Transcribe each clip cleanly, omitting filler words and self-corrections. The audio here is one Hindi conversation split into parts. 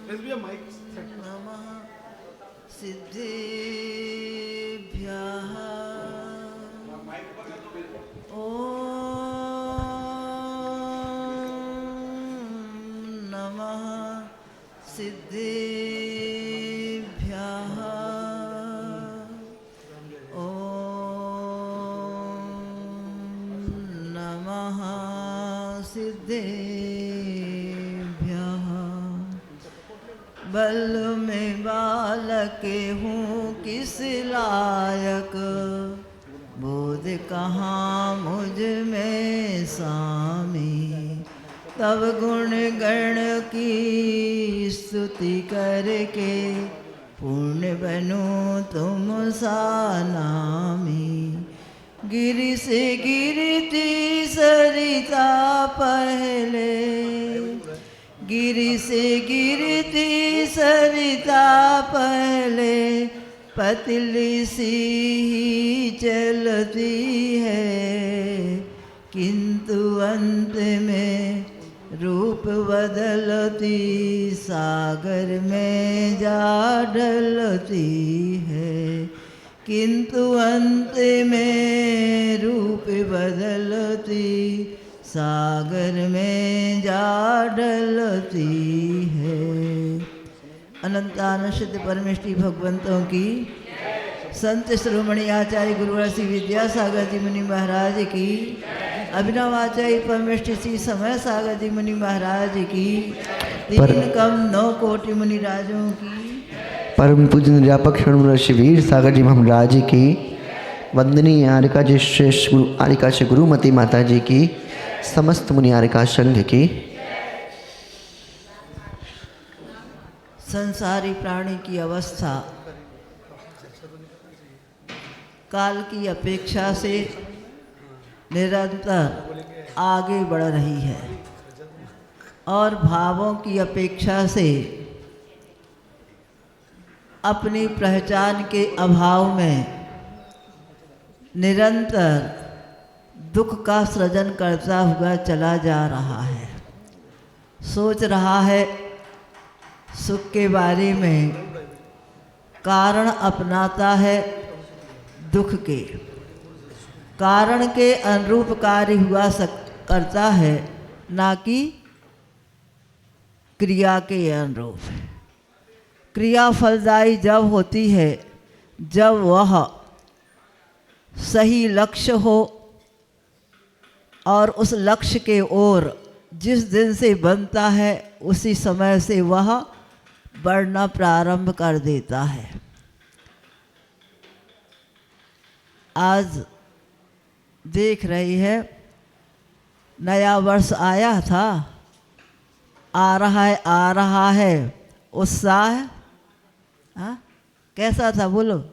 नमः सिद्धेभ्यः ॐ नमः सिद्धेभ्यः ॐ नमः सिद्धेभ्यः। बल में बालक हूँ किस लायक, बोध कहाँ मुझ में स्वामी। तब गुण गण की स्तुति करके, पूर्ण बनूं तुम सा नामी। गिरि से गिरती सरिता पहले, गिरि से गिरती सरिता पहले। पतली सी ही चलती है, किंतु अंत में रूप बदलती, सागर में जा डलती है। किंतु अंत में रूप बदलती, सागर में जा डलती है। अनंतान सिद्ध परमेष्टि भगवंतों की, संत शिरोमणि आचार्य गुरुवर श्री विद्यासागर जी मुनि महाराज की, अभिनव आचार्य परमेष्टि श्री समय सागर जी मुनि महाराज की, तीन कम 9 कोटि मुनि राजों की, परम पूजन व्यापक शरण ऋषि वीर सागर जी महाराज की, वंदनीय आरिका जी श्रेष्ठ गुरु आरिका श्री गुरुमती माता जी की, समस्त मुनि आरिका संघ की। संसारी प्राणी की अवस्था काल की अपेक्षा से निरंतर आगे बढ़ रही है और भावों की अपेक्षा से अपनी पहचान के अभाव में निरंतर दुख का सृजन करता हुआ चला जा रहा है। सोच रहा है सुख के बारे में, कारण अपनाता है दुख के, कारण के अनुरूप कार्य हुआ करता है, ना कि क्रिया के अनुरूप। क्रिया फलदायी जब होती है जब वह सही लक्ष्य हो और उस लक्ष्य के ओर जिस दिन से बनता है उसी समय से वह बढ़ना प्रारंभ कर देता है। आज देख रही है नया वर्ष आया था, आ रहा है उत्साह। हाँ, कैसा था बोलो?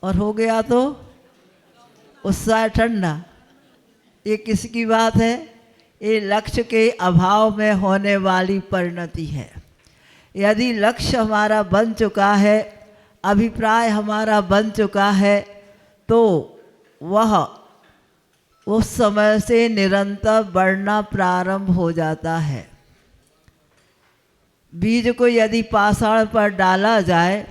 और हो गया तो उत्साह ठंडा। ये किसकी बात है? ये लक्ष्य के अभाव में होने वाली परिणति है। यदि लक्ष्य हमारा बन चुका है, अभिप्राय हमारा बन चुका है, तो वह उस समय से निरंतर बढ़ना प्रारंभ हो जाता है। बीज को यदि पाषाण पर डाला जाए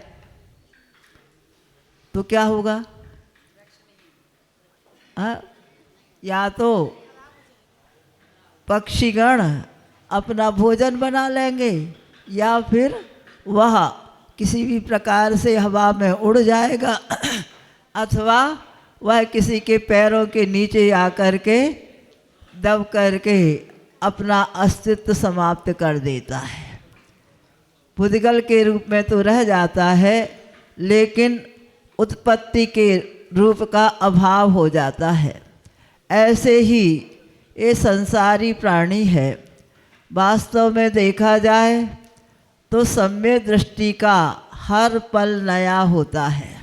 तो क्या होगा? या तो पक्षीगण अपना भोजन बना लेंगे या फिर वह किसी भी प्रकार से हवा में उड़ जाएगा अथवा वह किसी के पैरों के नीचे आकर के दब करके अपना अस्तित्व समाप्त कर देता है। पुद्गल के रूप में तो रह जाता है, लेकिन उत्पत्ति के रूप का अभाव हो जाता है। ऐसे ही ये संसारी प्राणी है। वास्तव में देखा जाए तो सम्यक दृष्टि का हर पल नया होता है।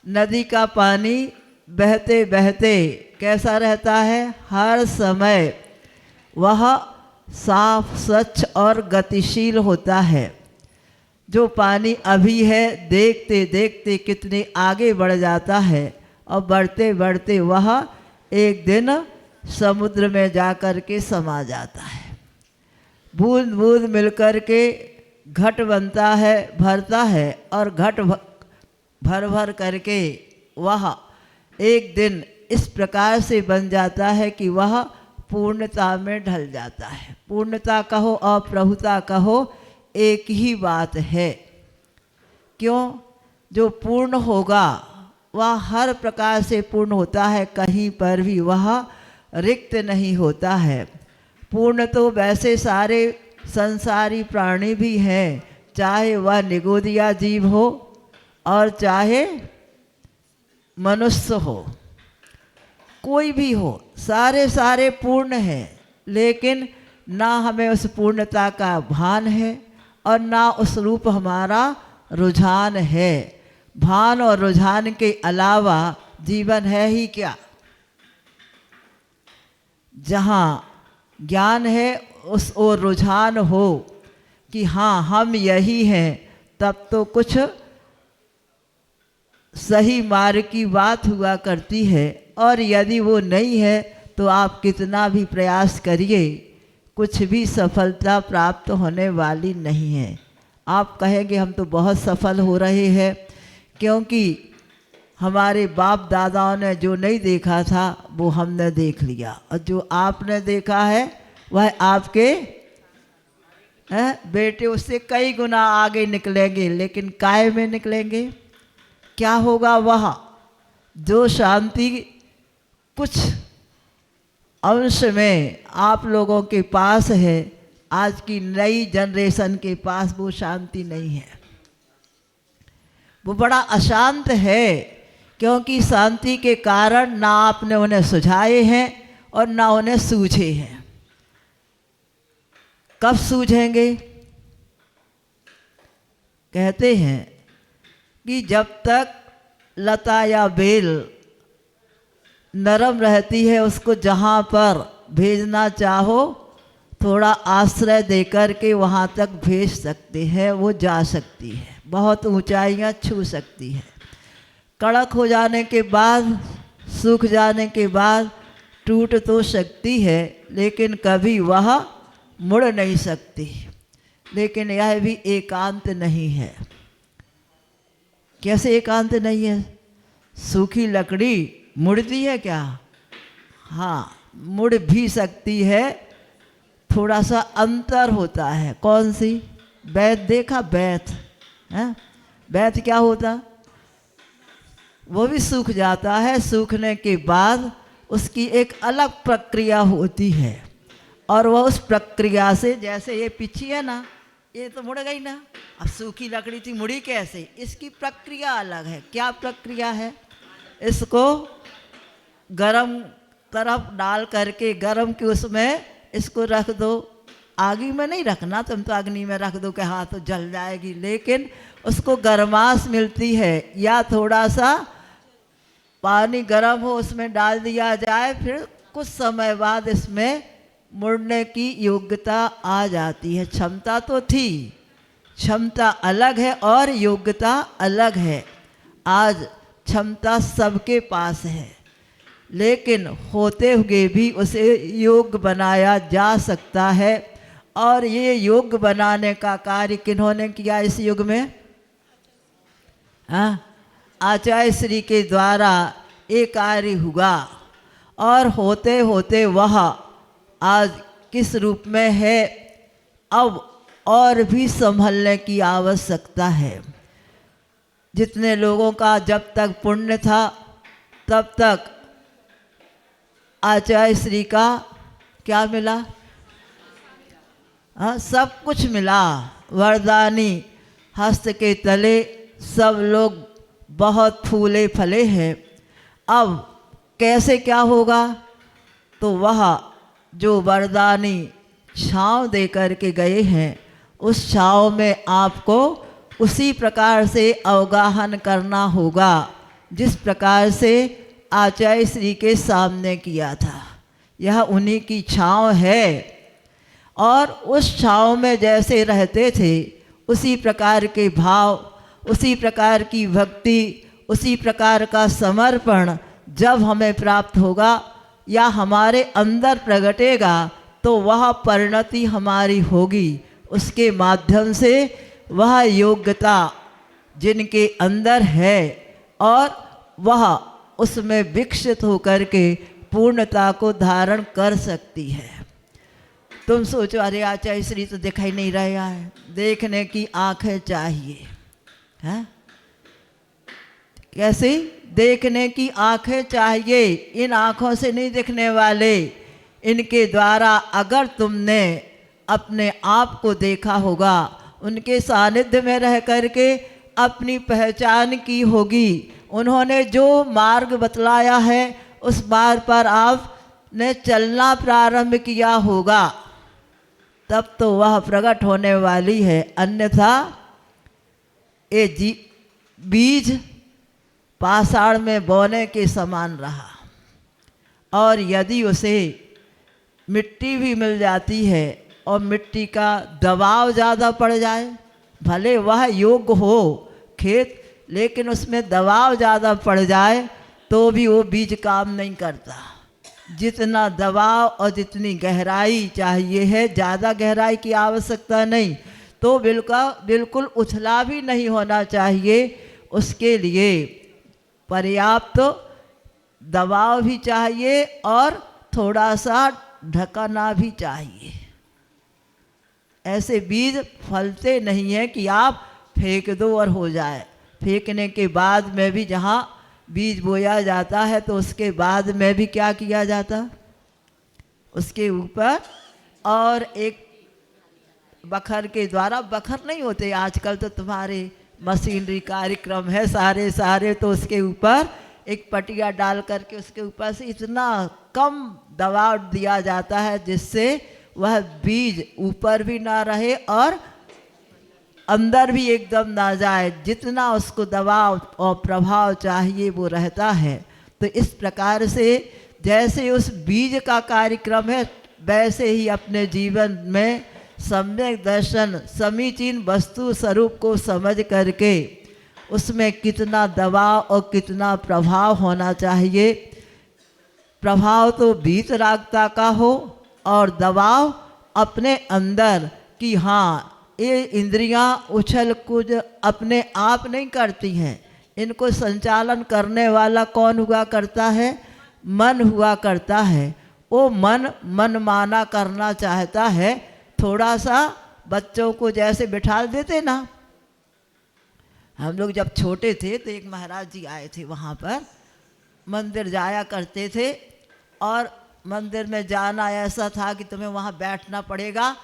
नदी का पानी बहते बहते कैसा रहता है? हर समय वह साफ, स्वच्छ और गतिशील होता है। जो पानी अभी है, देखते देखते कितने आगे बढ़ जाता है और बढ़ते बढ़ते वह एक दिन समुद्र में जाकर के समा जाता है। बूंद बूंद मिलकर के घट बनता है, भरता है, और घट भर भर करके वह एक दिन इस प्रकार से बन जाता है कि वह पूर्णता में ढल जाता है। पूर्णता कहो और प्रभुता कहो, एक ही बात है। क्यों? जो पूर्ण होगा वह हर प्रकार से पूर्ण होता है, कहीं पर भी वह रिक्त नहीं होता है। पूर्ण तो वैसे सारे संसारी प्राणी भी हैं, चाहे वह निगोदिया जीव हो और चाहे मनुष्य हो, कोई भी हो, सारे पूर्ण हैं। लेकिन ना हमें उस पूर्णता का भान है और ना उस रूप हमारा रुझान है। भान और रुझान के अलावा जीवन है ही क्या? जहाँ ज्ञान है उस ओर रुझान हो कि हाँ हम यही हैं, तब तो कुछ सही मार्ग की बात हुआ करती है। और यदि वो नहीं है तो आप कितना भी प्रयास करिए, कुछ भी सफलता प्राप्त होने वाली नहीं है। आप कहेंगे हम तो बहुत सफल हो रहे हैं, क्योंकि हमारे बाप दादाओं ने जो नहीं देखा था वो हमने देख लिया, और जो आपने देखा है वह आपके बेटे उससे कई गुना आगे निकलेंगे। लेकिन काय में निकलेंगे? क्या होगा? वह जो शांति कुछ अंश में आप लोगों के पास है, आज की नई जनरेशन के पास वो शांति नहीं है। वो बड़ा अशांत है, क्योंकि शांति के कारण ना आपने उन्हें सुझाए हैं और ना उन्हें सूझे हैं। कब सूझेंगे? कहते हैं कि जब तक लता या बेल नरम रहती है, उसको जहाँ पर भेजना चाहो थोड़ा आश्रय देकर के वहाँ तक भेज सकते हैं, वो जा सकती है, बहुत ऊंचाइयाँ छू सकती है। कड़क हो जाने के बाद, सूख जाने के बाद टूट तो सकती है, लेकिन कभी वह मुड़ नहीं सकती। लेकिन यह भी एकांत नहीं है। कैसे एकांत नहीं है? सूखी लकड़ी मुड़ती है क्या? हाँ, मुड़ भी सकती है, थोड़ा सा अंतर होता है। कौन सी? बैत देखा? बैत है? बैत क्या होता? वो भी सूख जाता है, सूखने के बाद उसकी एक अलग प्रक्रिया होती है, और वह उस प्रक्रिया से, जैसे ये पीछी है ना, ये तो मुड़ गई ना, अब सूखी लकड़ी थी, मुड़ी कैसे? इसकी प्रक्रिया अलग है। क्या प्रक्रिया है? इसको गरम तरफ डाल करके, गरम के उसमें इसको रख दो। आगी में नहीं रखना, तुम तो अग्नि में रख दो कि हाँ तो जल जाएगी, लेकिन उसको गर्माश मिलती है। या थोड़ा सा पानी गर्म हो उसमें डाल दिया जाए, फिर कुछ समय बाद इसमें मुड़ने की योग्यता आ जाती है। क्षमता तो थी, क्षमता अलग है और योग्यता अलग है। आज क्षमता सबके पास है, लेकिन होते हुए भी उसे योग्य बनाया जा सकता है। और ये योग्य बनाने का कार्य किन्होंने किया इस युग में? आचार्य श्री के द्वारा ये कार्य हुआ, और होते होते वह आज किस रूप में है, अब और भी संभलने की आवश्यकता है। जितने लोगों का जब तक पुण्य था तब तक आचार्य श्री का क्या मिला? सब कुछ मिला, वरदानी हस्त के तले सब लोग बहुत फूले फले हैं। अब कैसे क्या होगा? तो वह जो वरदानी छाँव दे कर के गए हैं, उस छाँव में आपको उसी प्रकार से अवगाहन करना होगा जिस प्रकार से आचार्य श्री के सामने किया था। यह उन्हीं की छाँव है, और उस छाँव में जैसे रहते थे उसी प्रकार के भाव, उसी प्रकार की भक्ति, उसी प्रकार का समर्पण जब हमें प्राप्त होगा या हमारे अंदर प्रगटेगा, तो वह परिणति हमारी होगी। उसके माध्यम से वह योग्यता जिनके अंदर है और वह उसमें विकसित होकर के पूर्णता को धारण कर सकती है। तुम सोचो, अरे आचार्य श्री तो दिखाई नहीं रहा है, देखने की आंखें चाहिए, हैं? कैसे? देखने की आंखें चाहिए। इन आंखों से नहीं दिखने वाले, इनके द्वारा अगर तुमने अपने आप को देखा होगा, उनके सानिध्य में रह करके अपनी पहचान की होगी, उन्होंने जो मार्ग बतलाया है उस मार्ग पर आपने चलना प्रारंभ किया होगा, तब तो वह प्रकट होने वाली है। अन्यथा ये बीज पाषाण में बोने के समान रहा, और यदि उसे मिट्टी भी मिल जाती है और मिट्टी का दबाव ज़्यादा पड़ जाए, भले वह योग्य हो खेत, लेकिन उसमें दबाव ज़्यादा पड़ जाए तो भी वो बीज काम नहीं करता। जितना दबाव और जितनी गहराई चाहिए है, ज़्यादा गहराई की आवश्यकता नहीं, तो बिल्कुल उथला भी नहीं होना चाहिए। उसके लिए पर्याप्त दबाव भी चाहिए और थोड़ा सा ढकना भी चाहिए। ऐसे बीज फलते नहीं हैं कि आप फेंक दो और हो जाए। फेंकने के बाद में भी जहाँ बीज बोया जाता है तो उसके बाद में भी क्या किया जाता, उसके ऊपर और एक बखर के द्वारा, बखर नहीं होते आजकल तो तुम्हारे मशीनरी कार्यक्रम है सारे, तो उसके ऊपर एक पटिया डाल करके उसके ऊपर से इतना कम दबाव दिया जाता है जिससे वह बीज ऊपर भी ना रहे और अंदर भी एकदम ना जाए। जितना उसको दबाव और प्रभाव चाहिए वो रहता है। तो इस प्रकार से जैसे उस बीज का कार्यक्रम है, वैसे ही अपने जीवन में सम्यक दर्शन, समीचीन वस्तु स्वरूप को समझ करके उसमें कितना दबाव और कितना प्रभाव होना चाहिए। प्रभाव तो वीतरागता का हो और दबाव अपने अंदर कि हाँ, ये इंद्रियां उछल कूद अपने आप नहीं करती हैं, इनको संचालन करने वाला कौन हुआ करता है? मन हुआ करता है। वो मन माना करना चाहता है। थोड़ा सा बच्चों को जैसे बिठा देते ना, हम लोग जब छोटे थे तो एक महाराज जी आए थे, वहाँ पर मंदिर जाया करते थे और मंदिर में जाना ऐसा था कि तुम्हें वहाँ बैठना पड़ेगा।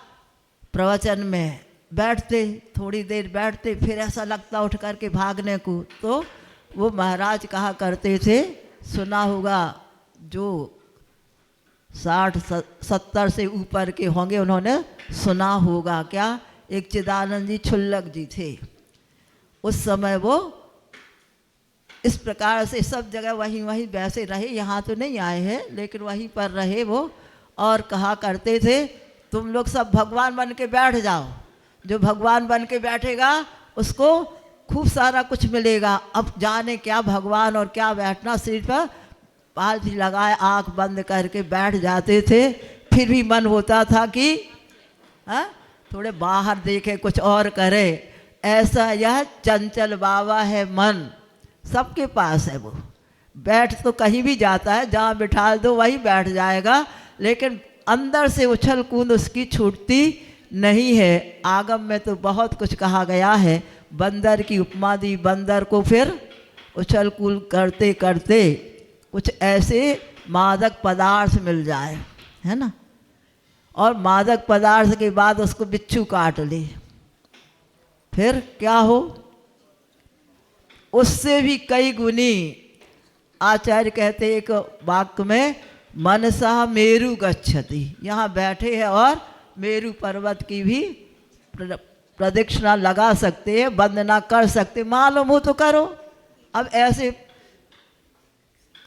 प्रवचन में बैठते, थोड़ी देर बैठते, फिर ऐसा लगता उठ कर के भागने को। तो वो महाराज कहा करते थे, सुना होगा जो 60-70 से ऊपर के होंगे उन्होंने सुना होगा, क्या? एक चिदानंद जी छुल्लक जी थे। उस समय वो इस प्रकार से सब जगह वहीं वैसे रहे, यहाँ तो नहीं आए हैं लेकिन वहीं पर रहे वो, और कहा करते थे तुम लोग सब भगवान बन के बैठ जाओ, जो भगवान बन के बैठेगा उसको खूब सारा कुछ मिलेगा। अब जाने क्या भगवान और क्या बैठना, सिर पर पालथी लगाए आँख बंद करके बैठ जाते थे। फिर भी मन होता था कि थोड़े बाहर देखे, कुछ और करे। ऐसा यह चंचल बाबा है मन, सबके पास है। वो बैठ तो कहीं भी जाता है, जहाँ बिठा दो वहीं बैठ जाएगा, लेकिन अंदर से उछल कूद उसकी छूटती नहीं है। आगम में तो बहुत कुछ कहा गया है। बंदर की उपमा दी, बंदर को फिर उछल कूद करते करते कुछ ऐसे मादक पदार्थ मिल जाए, है ना, और मादक पदार्थ के बाद उसको बिच्छू काट ले, फिर क्या हो? उससे भी कई गुनी। आचार्य कहते एक वाक्य में, मनसा मेरु गच्छति, यहाँ बैठे हैं और मेरु पर्वत की भी प्रदक्षिणा लगा सकते हैं, वंदना कर सकते, मालूम हो तो करो। अब ऐसे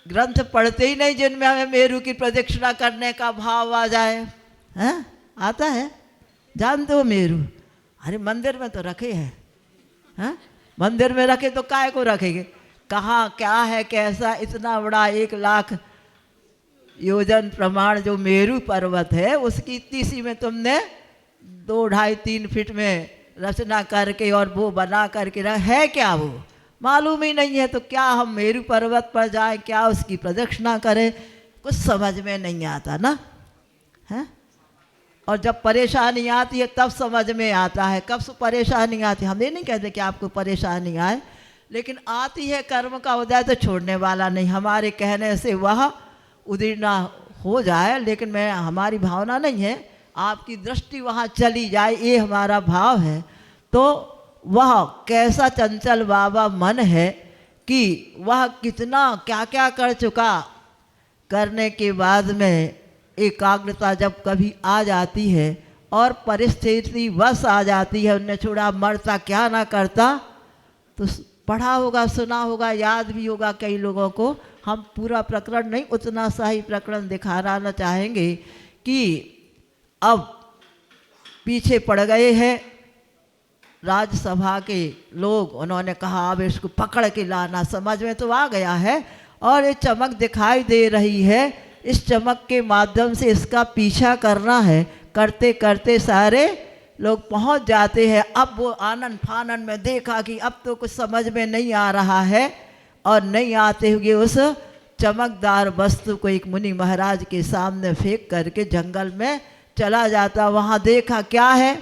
ग्रंथ पढ़ते ही नहीं जिनमें हमें मेरु की प्रदक्षिणा करने का भाव आ जाए, हैं? आता है? जानते हो मेरु? अरे मंदिर में तो रखे हैं, हैं? मंदिर में रखे तो काय को रखेंगे? कहाँ क्या है, कैसा? इतना बड़ा 1 लाख योजन प्रमाण जो मेरू पर्वत है उसकी इतनी सी में तुमने 2, 2.5, 3 फीट में रचना करके और वो बना करके है क्या, वो मालूम ही नहीं है। तो क्या हम मेरू पर्वत पर जाएं, क्या उसकी प्रदक्षिणा करें, कुछ समझ में नहीं आता ना है। और जब परेशानी आती है तब समझ में आता है। कब से परेशानी आती है, हम ये नहीं कहते कि आपको परेशानी आए, लेकिन आती है कर्म का उदय तो छोड़ने वाला नहीं। हमारे कहने से वह उदीर्णा हो जाए, लेकिन मैं हमारी भावना नहीं है, आपकी दृष्टि वहाँ चली जाए, ये हमारा भाव है। तो वह कैसा चंचल बाबा मन है कि वह कितना क्या क्या कर चुका, करने के बाद में एकाग्रता जब कभी आ जाती है और परिस्थिति वश आ जाती है, उन्हें छोड़ा मरता क्या ना करता। तो पढ़ा होगा, सुना होगा, याद भी होगा कई लोगों को। हम पूरा प्रकरण नहीं, उतना सा ही प्रकरण दिखाना चाहेंगे कि अब पीछे पड़ गए हैं राज्यसभा के लोग। उन्होंने कहा अब इसको पकड़ के लाना, समझ में तो आ गया है और ये चमक दिखाई दे रही है, इस चमक के माध्यम से इसका पीछा करना है। करते करते सारे लोग पहुंच जाते हैं। अब वो आनंद फानन में देखा कि अब तो कुछ समझ में नहीं आ रहा है, और नहीं आते हुए उस चमकदार वस्तु को एक मुनि महाराज के सामने फेंक करके जंगल में चला जाता। वहाँ देखा क्या है,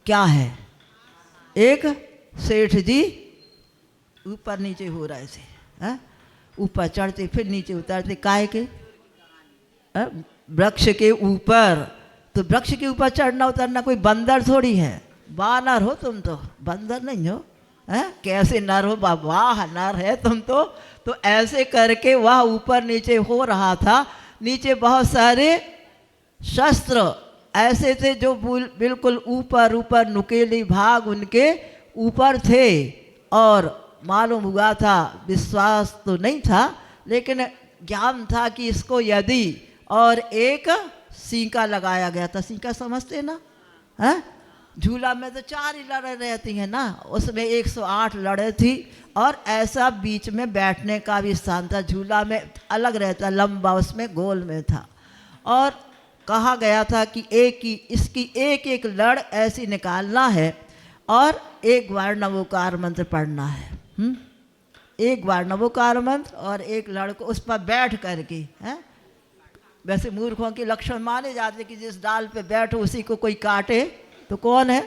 क्या है, एक सेठ जी ऊपर नीचे हो रहे थे, ऊपर चढ़ते फिर नीचे उतरते, काहे के वृक्ष के ऊपर। तो वृक्ष के ऊपर चढ़ना उतरना कोई बंदर थोड़ी है, वानर हो तुम तो, बंदर नहीं हो। कैसे नर हो, वाह नर है तुम तो ऐसे करके वह ऊपर नीचे हो रहा था। नीचे बहुत सारे शस्त्र ऐसे थे जो बिल्कुल ऊपर ऊपर नुकेली भाग उनके ऊपर थे, और मालूम हुआ था, विश्वास तो नहीं था लेकिन ज्ञान था कि इसको यदि और एक सींका लगाया गया था। सींका समझते ना, है झूला में तो 4 ही लड़े रहती हैं ना, उसमें 108 लड़े थी, और ऐसा बीच में बैठने का भी स्थान था। झूला में अलग रहता, लंबा, उसमें गोल में था। और कहा गया था कि इसकी एक एक लड़ ऐसी निकालना है और एक बार नवोकार मंत्र पढ़ना है। एक बार नवोकार मंत्र और एक लड़ को उस पर बैठ करके है। वैसे मूर्खों के लक्षण माने जाते कि जिस डाल पे बैठो उसी को कोई काटे तो कौन है,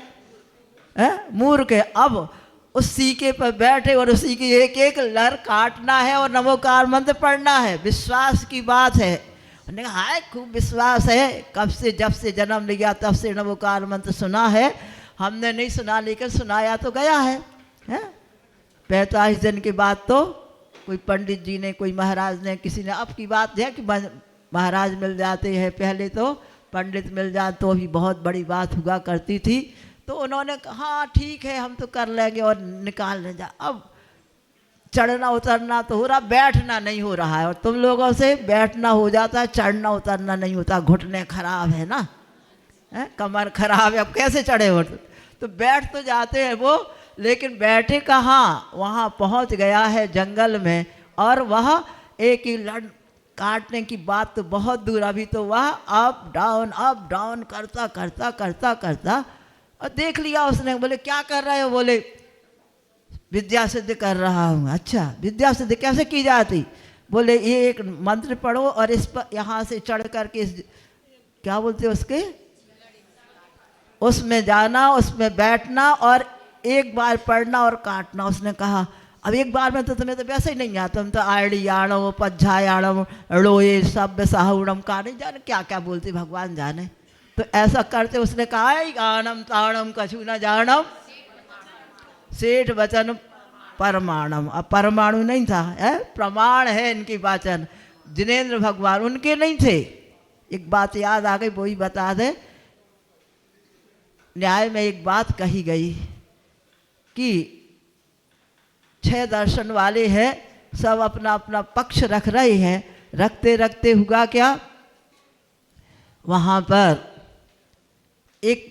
मूर्ख है। अब उस सीके पर बैठे और उसी की एक एक लड़ काटना है और नमोकार मंत्र पढ़ना है। विश्वास की बात है। उन्होंने कहा हाय खूब विश्वास है, कब से जब से जन्म लिया तब से नमोकार मंत्र सुना है। हमने नहीं सुना लेकिन सुनाया तो गया है। 45 दिन के बाद तो कोई पंडित जी ने, कोई महाराज ने, किसी ने, अब की बात है कि महाराज मिल जाते हैं, पहले तो पंडित मिल जाए तो भी बहुत बड़ी बात हुआ करती थी। तो उन्होंने कहा हाँ ठीक है हम तो कर लेंगे और निकाल ले जा। अब चढ़ना उतरना तो हो रहा, बैठना नहीं हो रहा है, और तुम लोगों से बैठना हो जाता है, चढ़ना उतरना नहीं होता। घुटने खराब है ना, कमर खराब है, अब कैसे चढ़े हो। तो बैठ तो जाते हैं वो, लेकिन बैठे कहाँ, वहाँ पहुँच गया है जंगल में, और वह एक ही लड़ काटने की बात तो बहुत दूर। अभी तो वह अप डाउन करता करता करता करता और देख लिया उसने। बोले क्या कर रहे हो, बोले विद्या सिद्ध कर रहा हूँ। अच्छा विद्या सिद्ध कैसे की जाती, बोले ये एक मंत्र पढ़ो और इस पर यहाँ से चढ़ करके क्या बोलते उसके, उसमें जाना, उसमें बैठना और एक बार पढ़ना और काटना। उसने कहा अब एक बार में तो तुम्हें तो वैसे ही नहीं आता, तुम तो आड़ी आड़म पज्झायाणम रोए सब साहुणम का नहीं जाने क्या क्या बोलते भगवान जाने। तो ऐसा करते उसने कहा आणम ताणम कछु न जानम सेठ वचन परमाणम। अब परमाणु नहीं था, प्रमाण है इनकी वाचन। जिनेंद्र भगवान उनके नहीं थे। एक बात याद आ गई, वो ही बता दे। न्याय में एक बात कही गई कि 6 दर्शन वाले हैं, सब अपना अपना पक्ष रख रहे हैं। रखते रखते हुआ क्या, वहाँ पर एक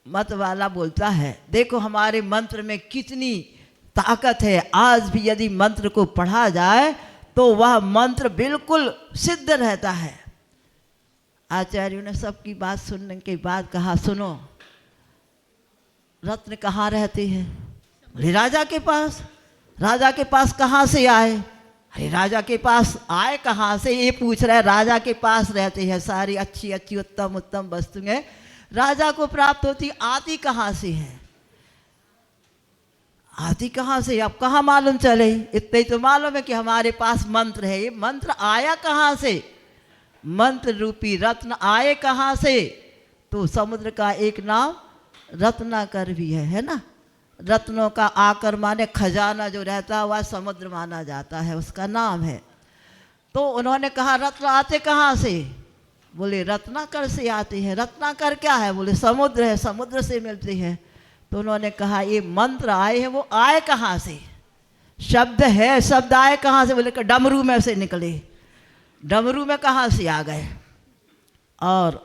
मत वाला बोलता है देखो हमारे मंत्र में कितनी ताकत है, आज भी यदि मंत्र को पढ़ा जाए तो वह मंत्र बिल्कुल सिद्ध रहता है। आचार्यों ने सबकी बात सुनने के बाद कहा, सुनो, रत्न कहाँ रहते हैं? बोले राजा के पास। राजा के पास कहाँ से आए? अरे राजा के पास आए कहाँ से? ये पूछ रहा है। राजा के पास रहते हैं सारी अच्छी अच्छी उत्तम उत्तम वस्तुएं राजा को प्राप्त होती, आती कहाँ से है? आती कहाँ से? अब कहाँ मालूम चले? इतना ही तो मालूम है कि हमारे पास मंत्र है। ये मंत्र आया कहाँ से? मंत्र रूपी रत्न आए कहाँ से? तो समुद्र का एक नाम रत्नाकर भी है ना। रत्नों का आकर माने खजाना जो रहता है वह समुद्र माना जाता है, उसका नाम है। तो उन्होंने कहा रत्न आते कहाँ से? बोले रत्नाकर से आते हैं। रत्नाकर क्या है? बोले समुद्र है, समुद्र से मिलते हैं। तो उन्होंने कहा ये मंत्र आए हैं, वो आए कहाँ से? शब्द है, शब्द आए कहाँ से? बोले डमरू में से निकले। डमरू में कहाँ से आ गए? और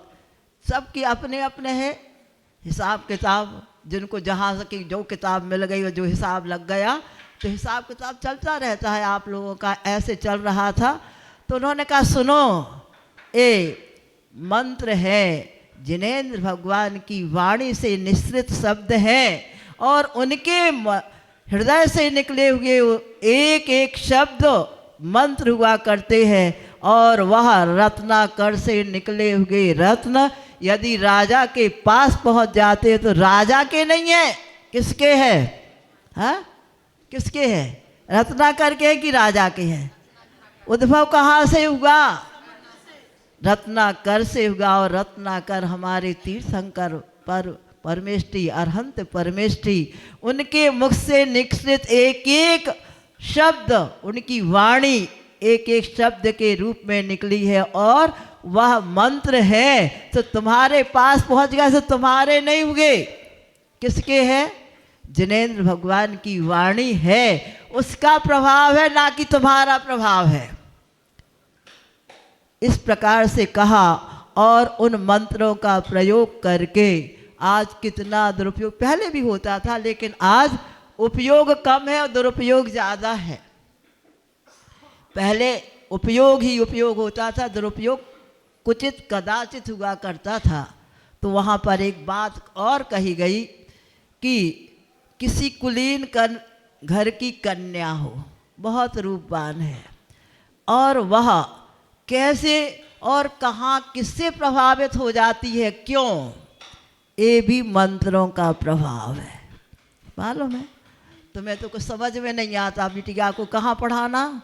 सबकी अपने अपने है हिसाब किताब, जिनको जहाँ से कि जो किताब मिल गई और जो हिसाब लग गया, तो हिसाब किताब चलता रहता है। आप लोगों का ऐसे चल रहा था। तो उन्होंने कहा सुनो, ये मंत्र है जिनेंद्र भगवान की वाणी से निश्रित शब्द है और उनके हृदय से निकले हुए एक एक शब्द मंत्र हुआ करते हैं। और वह रत्नाकर से निकले हुए रत्न यदि राजा के पास पहुंच जाते तो राजा के नहीं है, किसके है? हाँ, किसके है? रत्नाकर के कि राजा के हैं? उद्भव कहाँ से हुआ? रत्नाकर से हुआ। और रत्नाकर हमारे तीर्थंकर पर परमेष्ठी अरहंत परमेष्ठी, उनके मुख से निश्चित एक एक शब्द, उनकी वाणी एक एक शब्द के रूप में निकली है और वह मंत्र है। तो तुम्हारे पास पहुंच गया तो तुम्हारे नहीं हुए, किसके है? जिनेंद्र भगवान की वाणी है, उसका प्रभाव है, ना कि तुम्हारा प्रभाव है। इस प्रकार से कहा। और उन मंत्रों का प्रयोग करके आज कितना दुरुपयोग, पहले भी होता था लेकिन आज उपयोग कम है और दुरुपयोग ज़्यादा है। पहले उपयोग ही उपयोग होता था, दुरुपयोग कुचित कदाचित हुआ करता था। तो वहाँ पर एक बात और कही गई कि किसी कुलीन घर की कन्या हो, बहुत रूपवान है, और वह कैसे और कहाँ किससे प्रभावित हो जाती है, क्यों? ये भी मंत्रों का प्रभाव है। मालूम है? तुम्हें तो कुछ समझ में नहीं आता। बिटिया को कहाँ पढ़ाना?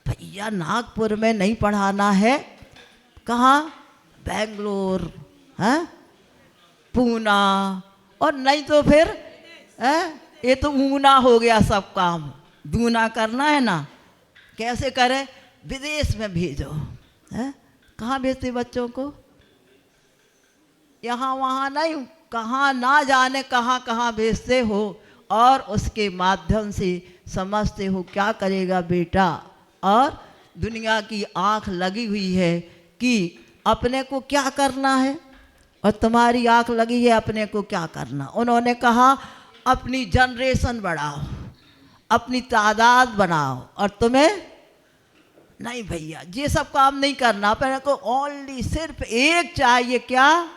भैया नागपुर में नहीं पढ़ाना है। कहाँ? बेंगलोर, हैं, पूना, और नहीं तो फिर ये तो ऊना हो गया सब काम। दूना करना है ना, कैसे करें? विदेश में भेजो। हैं, कहाँ भेजते बच्चों को? यहाँ वहाँ नहीं, कहाँ ना जाने कहाँ कहाँ भेजते हो। और उसके माध्यम से समझते हो क्या करेगा बेटा। और दुनिया की आँख लगी हुई है कि अपने को क्या करना है, और तुम्हारी आँख लगी है अपने को क्या करना। उन्होंने कहा अपनी जनरेशन बढ़ाओ, अपनी तादाद बनाओ, और तुम्हें नहीं भैया ये सब काम नहीं करना। अपने को ओनली सिर्फ एक चाहिए, क्या?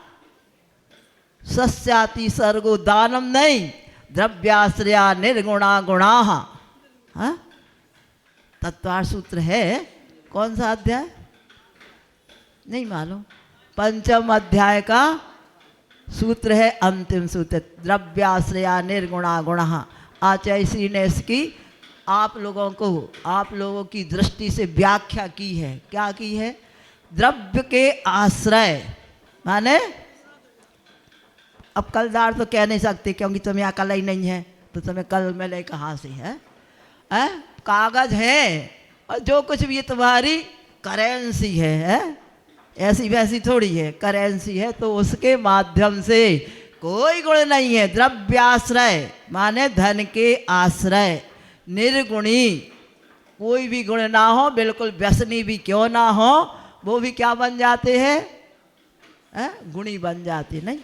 सस्याति सर्गो दानम नहीं, द्रव्याश्रया निर्गुणा गुणाः। हाँ, तत्वार सूत्र है। कौन सा अध्याय? नहीं मालूम। पंचम अध्याय का सूत्र है, अंतिम सूत्र, द्रव्याश्रया निर्गुणा गुणाः। आचार्य श्री ने इसकी आप लोगों की दृष्टि से व्याख्या की है। क्या की है? द्रव्य के आश्रय माने, अब कलदार तो कह नहीं सकते क्योंकि तुम्हें अकल ही नहीं है, तो तुम्हें कल मिले कहाँ से है? कागज है और जो कुछ भी तुम्हारी करेंसी है, ऐसी वैसी थोड़ी है, करेंसी है। तो उसके माध्यम से कोई गुण नहीं है। द्रव्याश्रय माने धन के आश्रय, निर्गुणी, कोई भी गुण ना हो, बिल्कुल व्यसनी भी क्यों ना हो, वो भी क्या बन जाते हैं? गुणी बन जाते। नहीं,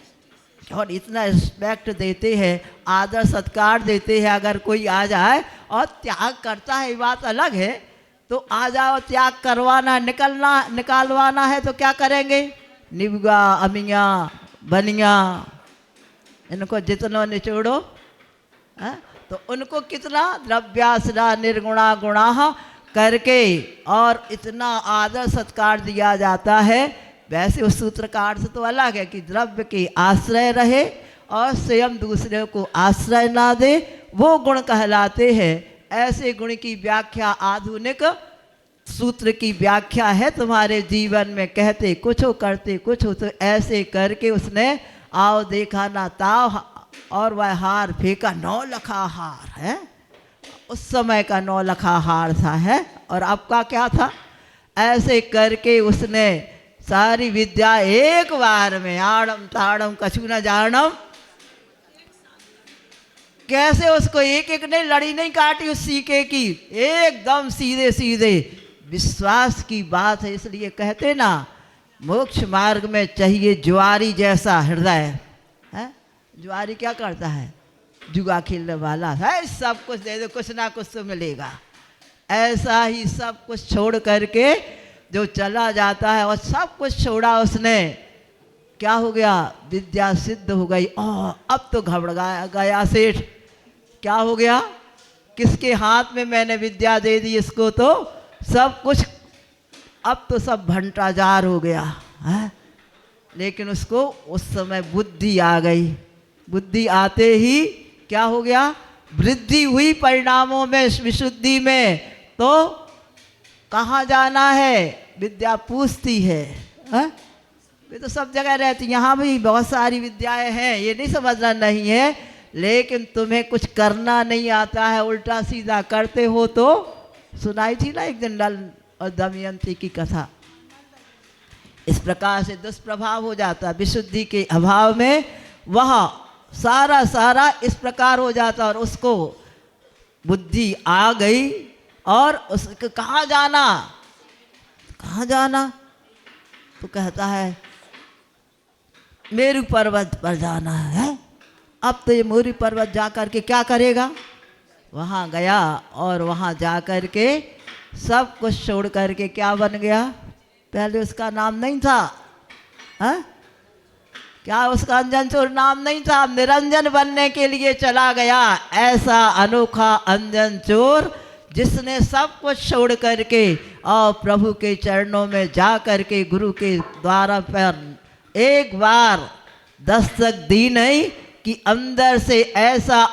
और इतना रिस्पेक्ट देते हैं, आदर सत्कार देते हैं। अगर कोई आ जाए और त्याग करता है, ये बात अलग है, तो आ जाओ, त्याग करवाना, निकालवाना है तो क्या करेंगे? निबगा, अमिया, बनिया, इनको जितना निचोड़ो, तो उनको कितना द्रव्यासरा निर्गुणा गुणा करके और इतना आदर सत्कार दिया जाता है। वैसे उस सूत्रकार से तो अलग है कि द्रव्य के आश्रय रहे और स्वयं दूसरे को आश्रय ना दे, वो गुण कहलाते हैं। ऐसे गुण की व्याख्या आधुनिक सूत्र की व्याख्या है तुम्हारे जीवन में, कहते कुछ हो करते कुछ हो। तो ऐसे करके उसने आओ देखा ना ताव और वह हार फेंका, 9 लखा हार है, उस समय का 9 लखा हार था है। और आपका क्या था? ऐसे करके उसने सारी विद्या एक बार में, आड़म ताड़म कछु न जानम, कैसे उसको एक एक नहीं, लड़ी नहीं काटी उस सीके की, एकदम सीधे सीधे। विश्वास की बात है, इसलिए कहते ना मोक्ष मार्ग में चाहिए ज्वारी जैसा हृदय है। ज्वारी क्या करता है? जुआ खेलने वाला है, सब कुछ दे दो कुछ ना कुछ तो मिलेगा। ऐसा ही सब कुछ छोड़ करके जो चला जाता है, और सब कुछ छोड़ा उसने, क्या हो गया? विद्या सिद्ध हो गई। और अब तो घबरा गया सेठ, क्या हो गया? किसके हाथ में मैंने विद्या दे दी इसको, तो सब कुछ, अब तो सब भंटाजार हो गया है। लेकिन उसको उस समय बुद्धि आ गई। बुद्धि आते ही क्या हो गया? वृद्धि हुई परिणामों में, विशुद्धि में। तो कहाँ जाना है? विद्या पूछती है, वे तो सब जगह रहती, यहाँ भी बहुत सारी विद्याएं हैं, ये नहीं समझना नहीं है। लेकिन तुम्हें कुछ करना नहीं आता है, उल्टा सीधा करते हो। तो सुनाई थी ना एक दिन नल और दमयंती की कथा। इस प्रकार से दुष्प्रभाव हो जाता, विशुद्धि के अभाव में वह सारा इस प्रकार हो जाता। और उसको बुद्धि आ गई और उसको कहाँ जाना, कहाँ जाना? तो कहता है मेरू पर्वत पर जाना है। अब तो ये मेरू पर्वत जा कर के क्या करेगा? वहाँ गया और वहाँ जा कर के सब कुछ छोड़ करके क्या बन गया? पहले उसका नाम नहीं था, हाँ? क्या उसका अंजन चोर नाम नहीं था? निरंजन बनने के लिए चला गया। ऐसा अनोखा अंजन चोर जिसने सब कुछ छोड़ करके और प्रभु के चरणों में जा करके गुरु के द्वारा पर एक बार दस्तक दी नहीं कि अंदर से ऐसा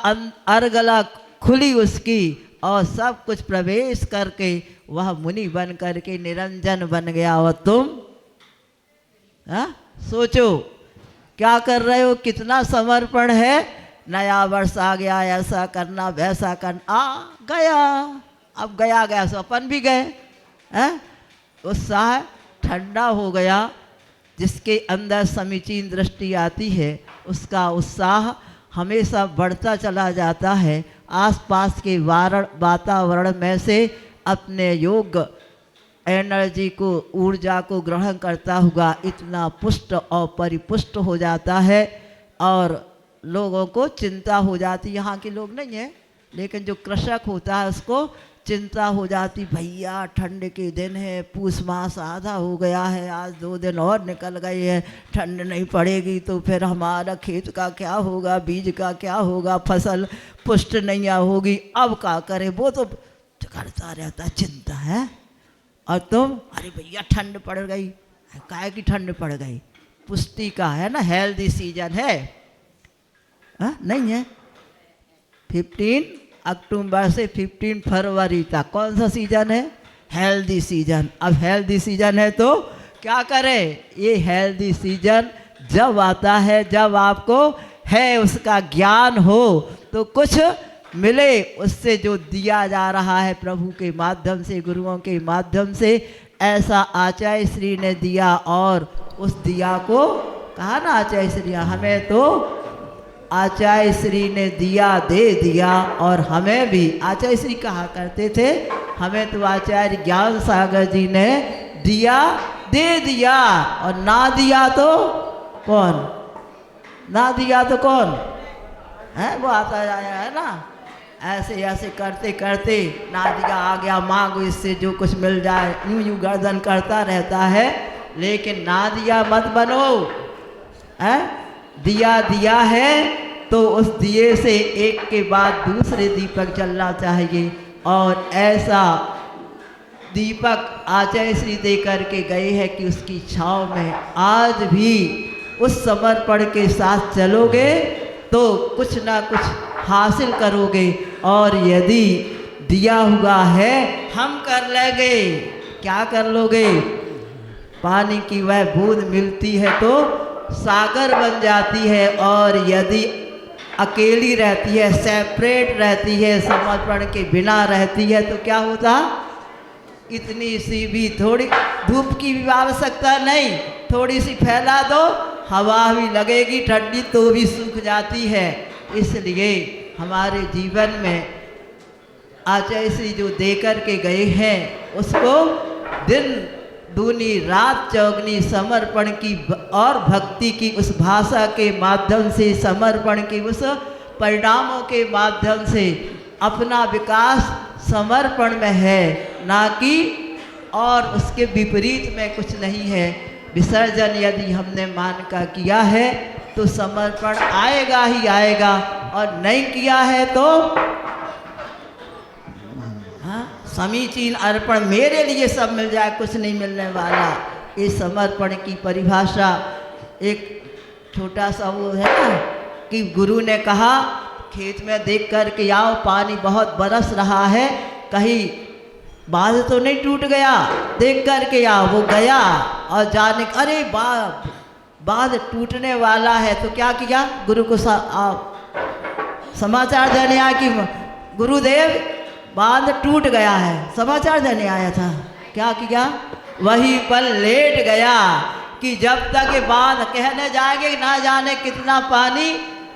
अर्गला खुली उसकी और सब कुछ प्रवेश करके वह मुनि बन करके निरंजन बन गया। और तुम सोचो क्या कर रहे हो, कितना समर्पण है। नया वर्ष आ गया, ऐसा करना वैसा करना, गया, अब गया सो अपन भी गए। उत्साह ठंडा हो गया। जिसके अंदर समीचीन दृष्टि आती है उसका उत्साह हमेशा बढ़ता चला जाता है। आसपास के वातावरण में से अपने योग्य एनर्जी को, ऊर्जा को ग्रहण करता हुआ इतना पुष्ट और परिपुष्ट हो जाता है। और लोगों को चिंता हो जाती, यहाँ के लोग नहीं है लेकिन जो कृषक होता है उसको चिंता हो जाती, भैया ठंड के दिन है, पूस मास आधा हो गया है, आज 2 दिन और निकल गए हैं, ठंड नहीं पड़ेगी तो फिर हमारा खेत का क्या होगा, बीज का क्या होगा, फसल पुष्ट नहीं होगी, अब क्या करें। वो तो करता रहता, चिंता है। और तुम अरे भैया ठंड पड़ गई, काहे की ठंड पड़ गई? पुष्टि का है ना, हेल्दी सीजन है, नहीं है। 15 अक्टूबर से 15 फरवरी तक कौन सा सीजन है? Healthy season. अब हेल्दी सीजन है तो क्या करें? ये हेल्दी सीजन जब आता है, जब आपको है उसका ज्ञान हो तो कुछ मिले उससे, जो दिया जा रहा है प्रभु के माध्यम से, गुरुओं के माध्यम से। ऐसा आचार्य श्री ने दिया और उस दिया को कहा ना आचार्य श्री, हमें तो आचार्य श्री ने दिया दे दिया। और हमें भी आचार्य श्री कहा करते थे, हमें तो आचार्य ज्ञान सागर जी ने दिया दे दिया, और ना दिया तो कौन, ना दिया तो कौन है? वो आता आया है ना, ऐसे ऐसे करते करते ना दिया आ गया, मांगो इससे जो कुछ मिल जाए, यूं यूं गर्दन करता रहता है। लेकिन ना दिया मत बनो, है? दिया दिया है तो उस दिए से एक के बाद दूसरे दीपक जलना चाहिए। और ऐसा दीपक आचार्य श्री दे करके गए हैं कि उसकी छाँव में आज भी उस समर्पण के साथ चलोगे तो कुछ ना कुछ हासिल करोगे। और यदि दिया हुआ है हम कर लेंगे, क्या कर लोगे? पानी की वह बूंद मिलती है तो सागर बन जाती है, और यदि अकेली रहती है, सेपरेट रहती है, समर्पण के बिना रहती है तो क्या होता? इतनी सी भी थोड़ी धूप की भी आवश्यकता नहीं, थोड़ी सी फैला दो, हवा भी लगेगी ठंडी तो भी सूख जाती है। इसलिए हमारे जीवन में आचार्य श्री जो दे कर के गए हैं उसको दिन दूनी रात चौगनी समर्पण की और भक्ति की उस भाषा के माध्यम से, समर्पण के उस परिणामों के माध्यम से अपना विकास समर्पण में है, ना कि और उसके विपरीत में कुछ नहीं है। विसर्जन यदि हमने मान का किया है तो समर्पण आएगा ही आएगा, और नहीं किया है तो समीचीन अर्पण, मेरे लिए सब मिल जाए कुछ नहीं मिलने वाला। इस समर्पण की परिभाषा एक छोटा सा वो है ना कि गुरु ने कहा खेत में देख कर के आओ, पानी बहुत बरस रहा है, कहीं बांध तो नहीं टूट गया, देख कर के आओ। वो गया और जाने अरे बांध टूटने वाला है, तो क्या किया? गुरु को समाचार देने आया कि गुरुदेव बांध टूट गया है, समाचार देने आया था। क्या किया? वहीं पर लेट गया कि जब तक ये बांध कहने जाएंगे ना जाने कितना पानी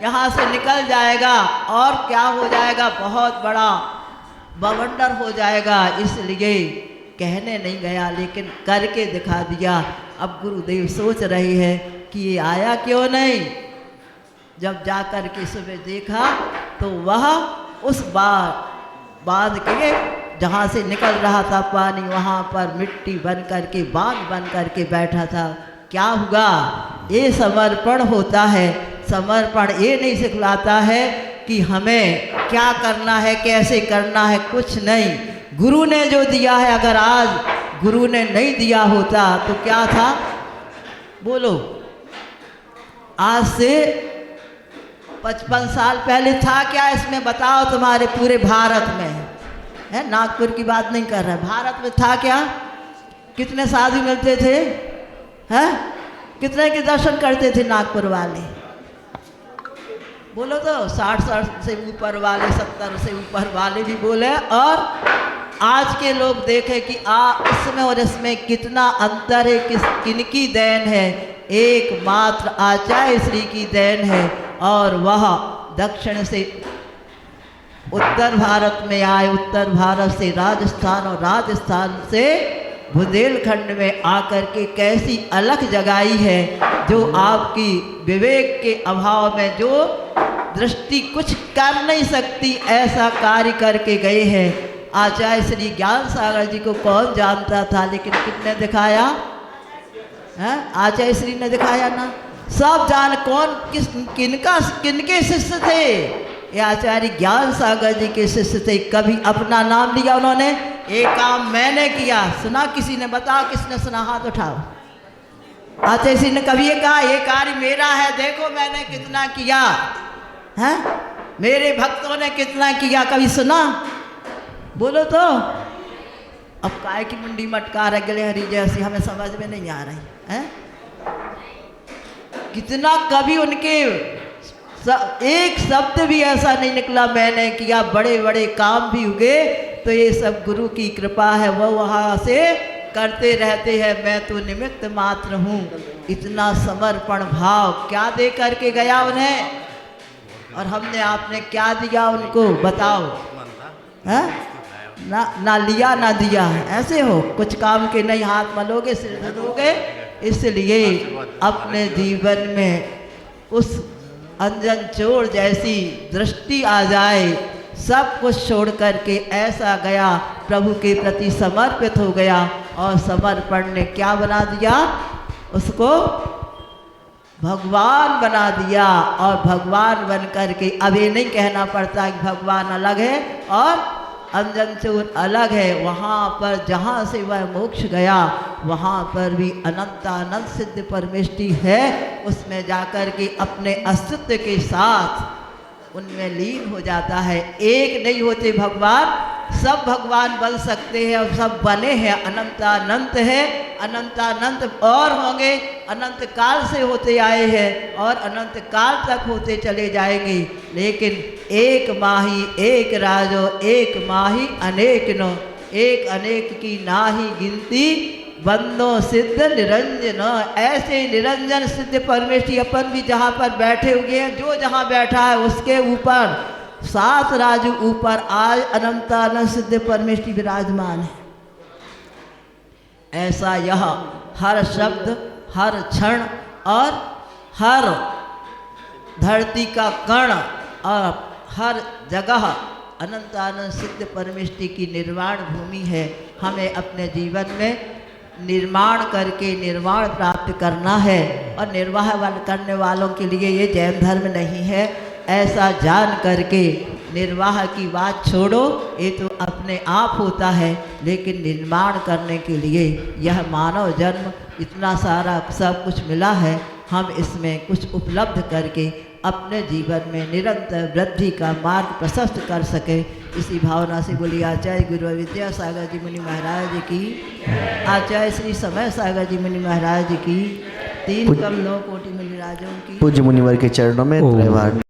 यहाँ से निकल जाएगा और क्या हो जाएगा, बहुत बड़ा बवंडर हो जाएगा। इसलिए कहने नहीं गया लेकिन करके दिखा दिया। अब गुरुदेव सोच रहे हैं कि ये आया क्यों नहीं। जब जा कर के सुबह देखा तो वह उस बांध के जहाँ से निकल रहा था पानी, वहाँ पर मिट्टी बन कर के बांध बन कर के बैठा था। क्या हुआ? ये समर्पण होता है। समर्पण ये नहीं सिखलाता है कि हमें क्या करना है, कैसे करना है, कुछ नहीं। गुरु ने जो दिया है, अगर आज गुरु ने नहीं दिया होता तो क्या था? बोलो, आज से 55 साल पहले था क्या इसमें? बताओ, तुम्हारे पूरे भारत में है, नागपुर की बात नहीं कर रहा, भारत में था क्या? कितने साधु मिलते थे? हैं? कितने के दर्शन करते थे नागपुर वाले? बोलो तो 60 से ऊपर वाले, 70 से ऊपर वाले भी बोले। और आज के लोग देखें कि इसमें और इसमें कितना अंतर है, किनकी देन है? एकमात्र आचार्य श्री की देन है। और वह दक्षिण से उत्तर भारत में आए, उत्तर भारत से राजस्थान और राजस्थान से बुंदेलखंड में आकर के कैसी अलख जगाई है, जो आपकी विवेक के अभाव में जो दृष्टि कुछ कर नहीं सकती, ऐसा कार्य करके गए हैं। आचार्य श्री ज्ञान सागर जी को कौन जानता था, लेकिन किसने दिखाया? है, आचार्य श्री ने दिखाया ना। सब जान कौन किनके शिष्य थे? ये आचार्य ज्ञान सागर जी के शिष्य थे। कभी अपना नाम लिया उन्होंने? एक काम मैंने किया, सुना किसी ने? बताओ किसने सुना? हाथ उठाओ। आचार्य श्री ने कभी ये कहा ये कार्य मेरा है, देखो मैंने कितना किया है, मेरे भक्तों ने कितना किया? कभी सुना? बोलो तो। अब काय की मुंडी मटका रह गए हरी जैसी, हमें समझ में नहीं आ रही है। कितना कभी उनके एक शब्द भी ऐसा नहीं निकला मैंने किया। बड़े बड़े काम भी हुए तो ये सब गुरु की कृपा है, वो वहाँ से करते रहते हैं, मैं तो निमित्त मात्र हूँ। इतना समर्पण भाव क्या दे करके गया उन्हें, और हमने आपने क्या दिया उनको? बताओ। है ना लिया ना दिया, ऐसे हो कुछ काम के नहीं, हाथ मलोगे सिर धोगे। इसलिए अपने जीवन में उस अंजन चोर जैसी दृष्टि आ जाए, सब कुछ छोड़ करके ऐसा गया, प्रभु के प्रति समर्पित हो गया और समर्पण ने क्या बना दिया, उसको भगवान बना दिया। और भगवान बन करके अब ये नहीं कहना पड़ता कि भगवान अलग है और अंजन चोर अलग है। वहाँ पर जहाँ से वह मोक्ष गया वहाँ पर भी अनंतानंद सिद्ध परमेष्टि है। उसमें जाकर के अपने अस्तित्व के साथ उनमें लीन हो जाता है। एक नहीं होते भगवान, सब भगवान बन सकते हैं और सब बने हैं। अनंतानंत है, अनंतानंत और होंगे, अनंत काल से होते आए हैं और अनंत काल तक होते चले जाएंगे। लेकिन एक माही एक राजो, एक माही अनेक नो, एक अनेक की नाही गिनती, बंदो सिद्ध निरंजन। ऐसे निरंजन सिद्ध परमेष्टि अपन भी जहाँ पर बैठे हुए हैं, जो जहाँ बैठा है उसके ऊपर 7 राजू ऊपर आज अनंतानंद सिद्ध परमेष्टि विराजमान है। ऐसा यह हर शब्द, हर क्षण और हर धरती का कण और हर जगह अनंतानंद सिद्ध परमेष्टि की निर्वाण भूमि है। हमें अपने जीवन में निर्माण करके निर्वाण प्राप्त करना है और निर्वाह करने वालों के लिए ये जैन धर्म नहीं है। ऐसा जान करके निर्वाह की बात छोड़ो, ये तो अपने आप होता है, लेकिन निर्माण करने के लिए यह मानव जन्म इतना सारा सब कुछ मिला है। हम इसमें कुछ उपलब्ध करके अपने जीवन में निरंतर वृद्धि का मार्ग प्रशस्त कर सके, इसी भावना से बोली आचार्य गुरु विद्यासागर जी मुनि महाराज की, आचार्य श्री समय सागर जी मुनि महाराज की, 3 कमलों कोटि मुनि राजों की। पूज्य मुनिवर के चरणों में धन्यवाद।